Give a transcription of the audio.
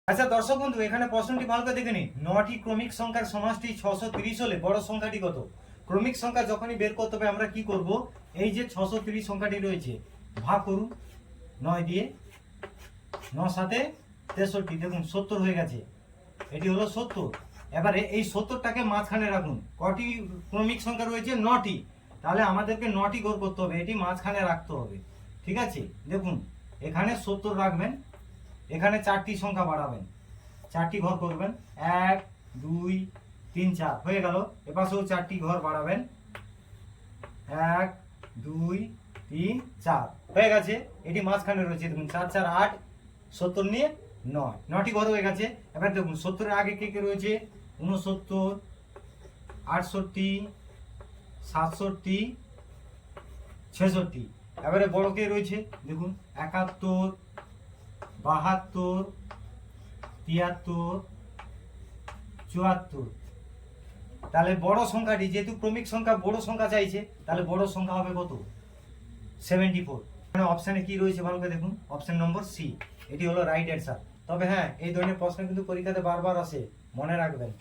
আচ্ছা দর্শক বন্ধু, এখানে প্রশ্নটি ভালো করে দেখে নিন। 9টি ক্রমিক সংখ্যার সমষ্টি 630 হলে বড় সংখ্যাটি কত? ক্রমিক সংখ্যা যখনই বের করতে হবে আমরা কি করব, এই যে 630 সংখ্যাটি রয়েছে ভাগ করুন 9 দিয়ে, 9 সাথে 63, দেখুন 70 হয়ে গেছে, এটি হলো 70। এবারে এই 70টাকে মাঝখানে রাখুন। কটি ক্রমিক সংখ্যা রয়েছে? 9টি। তাহলে আমাদেরকে 9টি ঘর করতে হবে, এটি মাঝখানে রাখতে হবে। ঠিক আছে, দেখুন এখানে 70 রাখবেন, এখানে 4টি সংখ্যা বাড়াবেন, 4টি ঘর করবেন, 1 2 3 4 হয়ে গেল। এপাশেও 4টি ঘর বাড়াবেন, 1 2 3 4 হয়ে গেছে, এটি মাঝখানে রয়েছে। দেখুন 4 4 8, 70 নিয়ে 9, 9টি ঘর হয়ে গেছে। এবার দেখুন 70-এর আগে কে কে রয়েছে? 69, 68, 67, 66। এবারে বড় কে রয়েছে? দেখুন 71, 72, 73, 74। তাহলে বড় সংখ্যাটি, যেহেতু ক্রমিক সংখ্যা বড় সংখ্যা চাইছে, তাহলে বড় সংখ্যা হবে কত? 74। মানে অপশানে কি রয়েছে ভালো করে দেখুন, অপশন নম্বর সি, এটি হলো রাইট অ্যান্সার। তবে হ্যাঁ, এই ধরনের প্রশ্ন কিন্তু পরীক্ষাতে বারবার আসে, মনে রাখবেন।